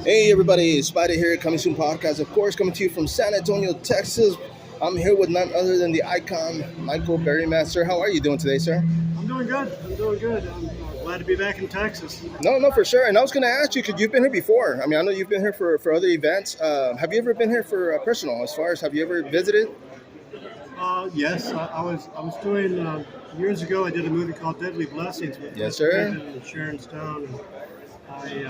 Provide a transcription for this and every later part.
Hey everybody, Spider here, coming soon podcast, of course, coming to you from San Antonio, Texas. I'm here with none other than the icon, Michael Berryman. Sir, how are you doing today, sir? I'm doing good. I'm glad to be back in Texas. No, for sure. And I was going to ask you, because you've been here before. I mean, I know you've been here for other events. Have you ever been here for personal, as far as have you ever visited? Yes, I was doing years ago. I did a movie called Deadly Blessings with Yes, sir. and Sharon Stone. And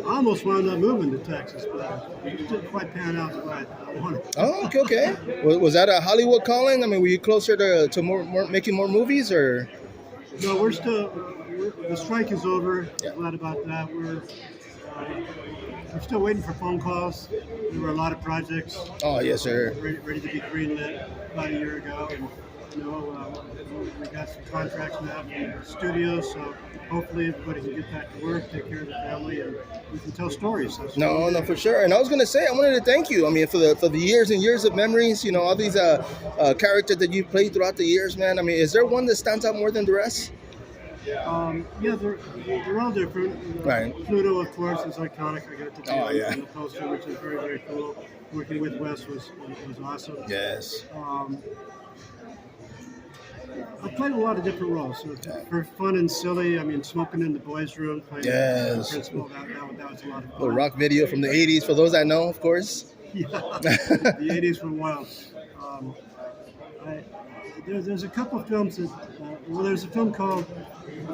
I almost wound up moving to Texas, but it didn't quite pan out the way I wanted. Oh, okay. Was that a Hollywood calling? I mean, were you closer to more making more movies, or? No, the strike is over. Yeah. Glad about that. We're still waiting for phone calls. There were a lot of projects Oh, yes, sir. ready to be greenlit about a year ago, and we got some contracts now from the studio, so hopefully everybody can get back to work, take care of the family, and we can tell stories. No, for sure. And I was gonna say, I wanted to thank you. I mean, for the years and years of memories. You know, all these characters that you've played throughout the years, man. I mean, is there one that stands out more than the rest? Yeah, they're all different. Right. Pluto, of course, is iconic. I got to be yeah. on the poster, which is very, very cool. Working with Wes was awesome. Yes. I played a lot of different roles. So for fun and silly, I mean, Smoking in the Boys' Room, playing Yes. the principal, that was a lot of fun. The rock video from the '80s, for those that know, of course. Yeah, the 80s were wild. Um, there's a couple of films that, there's a film called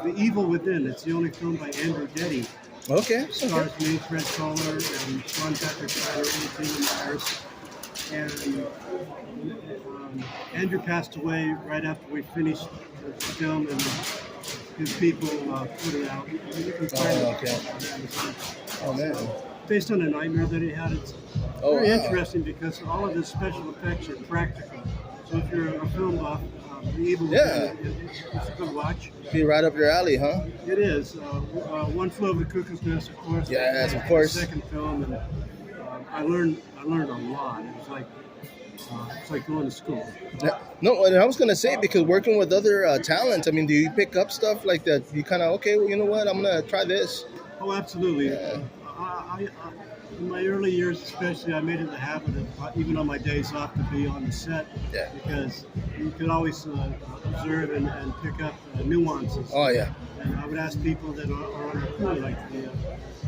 The Evil Within. It's the only film by Andrew Getty. Okay. Stars me, Fred Kohler, and Sean Patrick Ryder, and Tina Myers. And Andrew passed away right after we finished the film, and his people put it out. You can find it. Okay. Oh man. Based on a nightmare that he had. It's very interesting because all of his special effects are practical. So if you're a film buff, The Evil Within, it's a good watch. Be right up your alley, huh? It is. One Flew Over the Cuckoo's Nest, of course. Yes, of course. The second film, and I learned a lot. It was like it's like going to school. Yeah. No, and I was gonna say, because working with other talent, I mean, do you pick up stuff like that? You kind of, okay, well, you know what? I'm gonna try this. Oh, absolutely. Yeah. In my early years, especially, I made it a habit of, even on my days off, to be on the set. Yeah. Because you could always observe and pick up nuances. Oh yeah. And I would ask people that are on our crew, like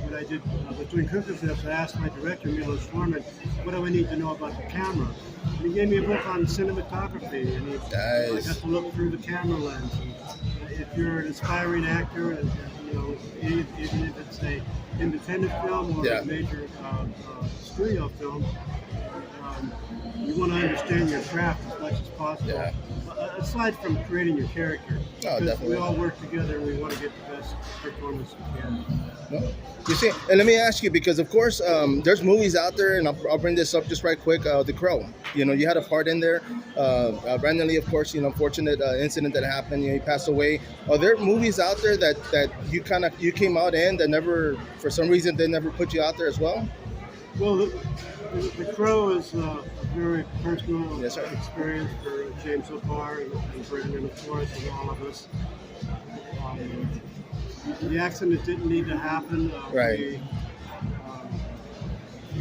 what I did between Cuckoo's Nest, I asked my director, Milos Forman, what do I need to know about the camera? And he gave me a book on cinematography, and I got to look through the camera lens. And if you're an aspiring actor, and even if it's a independent film or a major studio film, you want to understand your craft as much as possible. Yeah. Aside from creating your character, definitely. we all work together and we want to get the best performance we can. No. You see, and let me ask you, because of course, there's movies out there, and I'll bring this up just right quick. The Crow. You know, you had a part in there. Brandon Lee, of course, unfortunate incident that happened. He passed away. Are there movies out there that you came out in that never, for some reason, they never put you out there as well? Well, the Crow is a very personal experience for James O'Barr and Berryman, of course, and all of us. The accident didn't need to happen. Right.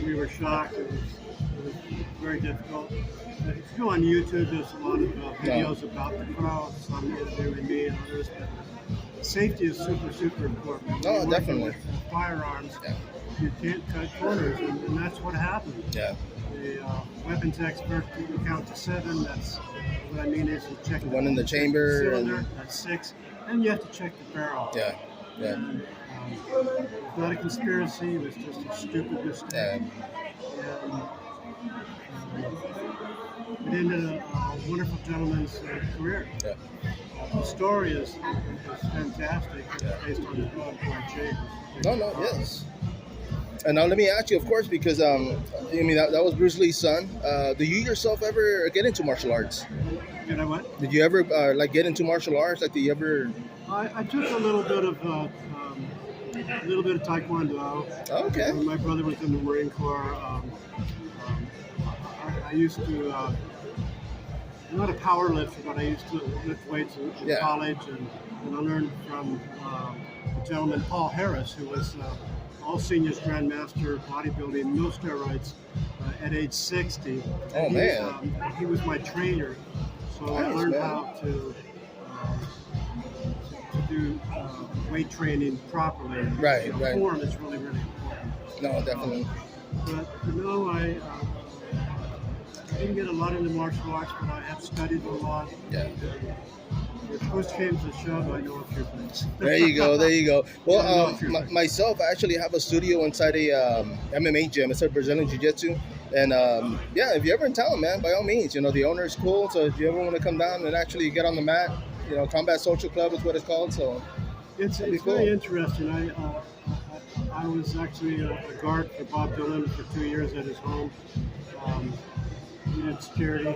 We were shocked. It was very difficult. If you go on YouTube, there's a lot of videos about the Crow, some interviewing me and others. But safety is super important. Oh, definitely. With firearms. Yeah. You can't cut corners, and that's what happened. Yeah. The weapons expert can count to 7. That's what I mean is you check one in the chamber. Cylinder, that's 6, and you have to check the barrel. Yeah. And, it's not a conspiracy. It was just a stupid mistake. Yeah. And it ended a wonderful gentleman's career. Yeah. The story is fantastic. Based on the book by James. Yes. And now let me ask you, of course, because I mean that was Bruce Lee's son. Did you yourself ever get into martial arts? Did I what? Did you ever get into martial arts? Like, did you ever? I took a little bit of Taekwondo. Okay. My brother was in the Marine Corps. I used to. I'm not a power lifter, but I used to lift weights in college, and I learned from a gentleman, Paul Harris, who was all seniors grandmaster bodybuilding, no steroids, at age 60. Oh, And man. he was my trainer, so I Nice, learned man. how to do weight training properly. Right, You know, right. form is really, really important. No, definitely. But I didn't get a lot into martial arts, but I have studied a lot. Yeah. If push came to shove, I know a few things. There you go. There you go. Well, Yeah, no, sure. myself, I actually have a studio inside a MMA gym. It's a Brazilian Jiu-Jitsu. And yeah, if you're ever in town, man, by all means, the owner is cool. So if you ever want to come down and actually get on the mat, Combat Social Club is what it's called. So It's that'd be very cool. interesting. I was actually a guard for Bob Dylan for 2 years at his home. We did security.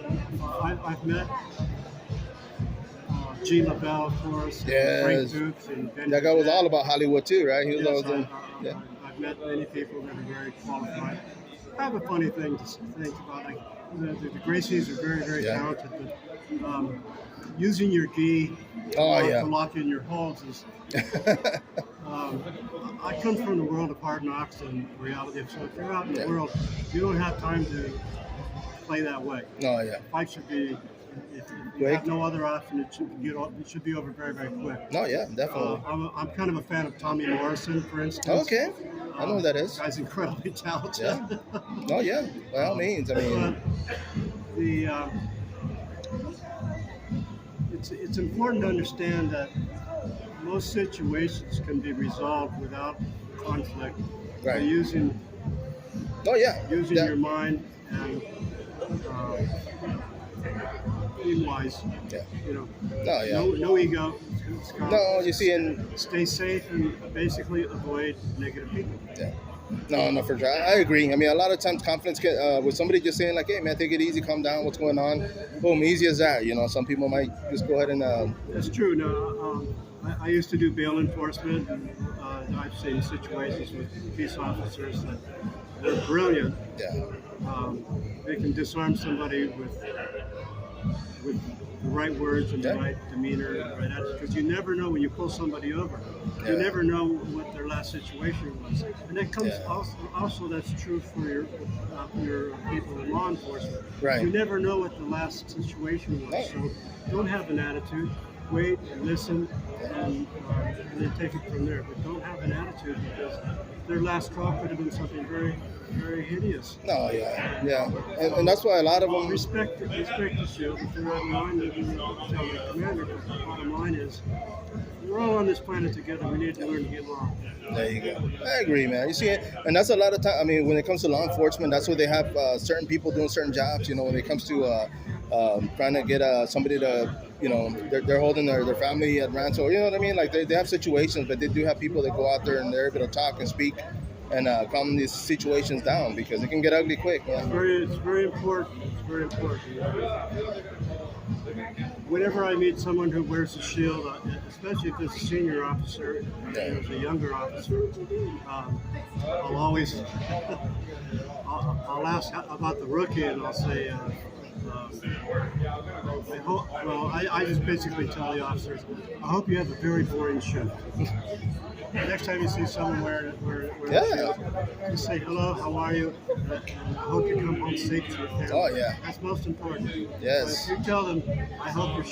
I've met Gene LaBelle, of course, and Frank Yes. Dukes, and Ben That guy was Burnett. all about Hollywood too, right? He was Yes, always in. Yeah. I've met many people that are very qualified. I have a funny thing to think about. Like the Gracies are very, very Yeah. talented, but using your gi Oh, yeah. to lock in your holds is. Um, I come from the world of hard knocks and reality. So if you're out in the Yeah. world, you don't have time to play that way. Oh, yeah. Fight should be. If you Quick. have no other option, it should be over very, very quick. No, yeah, definitely. I'm kind of a fan of Tommy Morrison, for instance. Okay. I know who that is. Guy's incredibly talented. Yeah. No, yeah. By all means. I mean, But the it's important to understand that most situations can be resolved without conflict by right. using Oh, yeah. using That- your mind and team wise. Yeah. No, No, yeah. no ego. It's No, you see, in stay safe and basically avoid negative people. yeah. No, for sure. I agree. I mean, a lot of times confidence can, with somebody just saying like, "Hey, man, take it easy, calm down. What's going on?" Boom, easy as that. Some people might just go ahead and That's true. Now, I used to do bail enforcement, and I've seen situations with peace officers that they're brilliant. yeah, They can disarm somebody with the right words and the Yeah. right demeanor, and the right attitude. Because you never know when you pull somebody over. You Yeah. never know what their last situation was, and that comes Yeah. also that's true for your people in law enforcement. Right. You never know what the last situation was, Right. so don't have an attitude. Wait and listen, and then take it from there. But don't have an attitude because their last straw could have been something very, very hideous. no, yeah. And that's why a lot of them. Respect the shield. If they're out of line, they can tell the commander. But the bottom line is, we're all on this planet together. We need to learn to get along. There you go. I agree, man. You see it, and that's a lot of time. I mean, when it comes to law enforcement, that's where they have certain people doing certain jobs. When it comes to trying to get somebody to, they're holding their family at ransom. You know what I mean? Like they have situations, but they do have people that go out there and they're able to talk and speak and calm these situations down because it can get ugly quick, man. It's very important. It's very important. Whenever I meet someone who wears a shield, especially if it's a senior officer, there's a younger officer, I'll always I'll ask about the rookie, and I'll say, I just basically tell the officers, I hope you have a very boring shift. Next time you see someone wearing Yeah. a shield, just say hello, how are you, and I hope you come home safe to your family. Oh, yeah. That's most important. Yes. But if you tell them, I hope your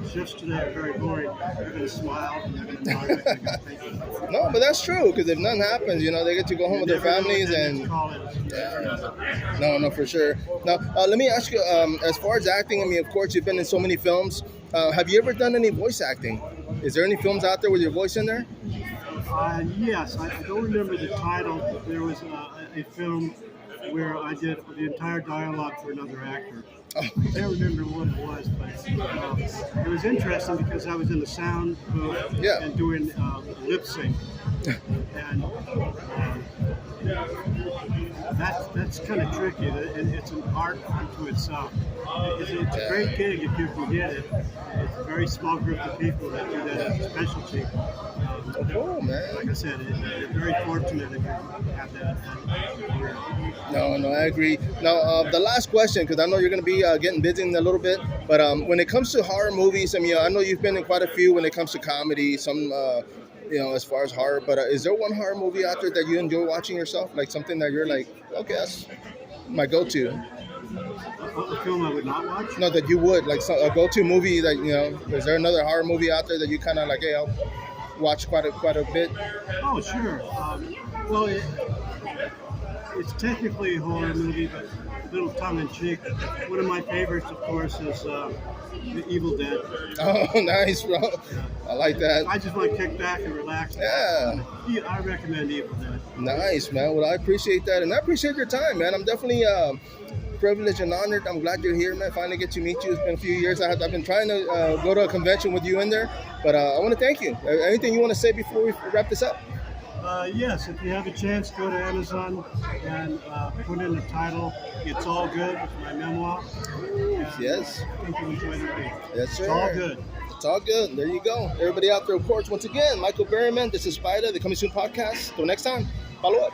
shifts today are very boring, they're going to smile and they're going to nod. They're going to thank you. No, but that's true because if nothing happens, they get to go home with their You never know families what that and. next call is. Yeah. No, for sure. Now, let me ask you, as far as acting, I mean, of course, you've been in so many films. Have you ever done any voice acting? Is there any films out there with your voice in there? Yes, I don't remember the title, but there was a film where I did the entire dialogue for another actor. Oh. I can't remember what it was, but it was interesting because I was in the sound booth Yeah. and doing lip sync. And that's kind of tricky. It's an art unto itself. It's a great gig if you can get it. It's a very small group of people that do that as a specialty. Cool, man. Like I said, you're very fortunate if you have that career. No, I agree. Now, the last question, because I know you're going to be getting busy in a little bit, but when it comes to horror movies, I mean, I know you've been in quite a few when it comes to comedy, some as far as horror. But is there one horror movie out there that you enjoy watching yourself? Like something that you're like, okay, that's my go-to. A film I would not watch? No, that you would like a go-to movie that Is there another horror movie out there that you kind of like? Hey, I'll watch quite a bit. Oh, sure. Well, it's technically a horror movie, but a little tongue-in-cheek. One of my favorites, of course, is The Evil Dead. Oh, nice, bro. I like that. I just want to kick back and relax. Yeah. I recommend Evil Dead. Nice, man. Well, I appreciate that, and I appreciate your time, man. I'm definitely privileged and honored. I'm glad you're here, man. Finally get to meet you. It's been a few years. I've been trying to go to a convention with you in there, but I want to thank you. Anything you want to say before we wrap this up? Yes, if you have a chance, go to Amazon and put in the title. It's All Good. It's my memoir. Yes. I think you'll enjoy the read. Yes, sir. It's all good. It's all good. There you go. Everybody out there, of course, once again, Michael Berryman. This is Spider, the Coming Soon podcast. Till next time, follow up.